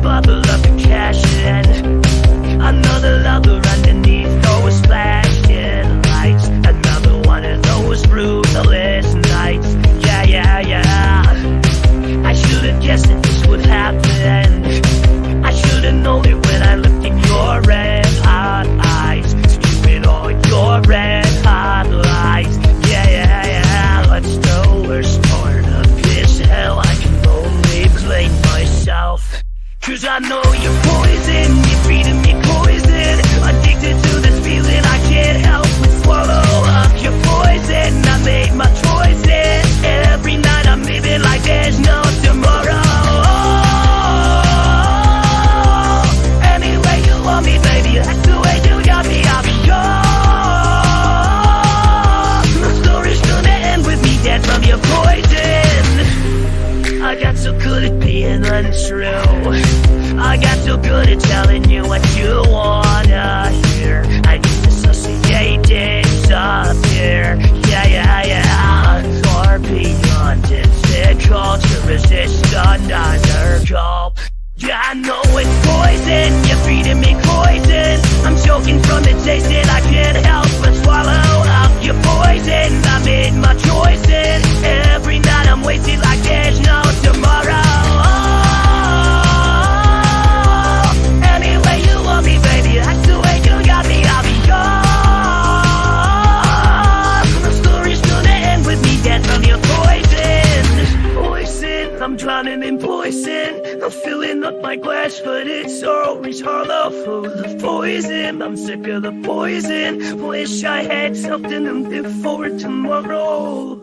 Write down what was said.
bottle of the cash in. Another lover underneath those flashing lights. Another one of those brutalist nights. Yeah, yeah, yeah. I should've guessed that this would happen. I should've known it when I looked in your red hot eyes, spewing all your red hot lies. Yeah, yeah, yeah. What's the worst part of this hell? I can only blame myself. Cause I know you're poison, you're feeding me poison. Addicted to this feeling, I can't help but swallow up your poison. I made my choices, every night I'm living like there's no tomorrow. Any way you want me, baby, that's the way you got me, I'll be yours. The story's gonna end with me dead from your poison. I got so good at being untrue. I got so good at telling you what you wanna hear. I disassociate, disappear. Yeah, yeah, yeah. Far beyond physical to resist another call. Yeah, I know it's poison, you're feeding me poison. I'm choking from the taste and I can't help but swallow up your poison. I made my choices, every night I'm wasted like there's no tomorrow. Any way you want me, baby, that's the way you got me, I'll be yours. The story's gonna end with me dead from your poison. Poison, I'm drowning in poison. I'm filling up my glass, but it's always hollow, full of poison. I'm sick of the poison. Wish I had something to live for tomorrow.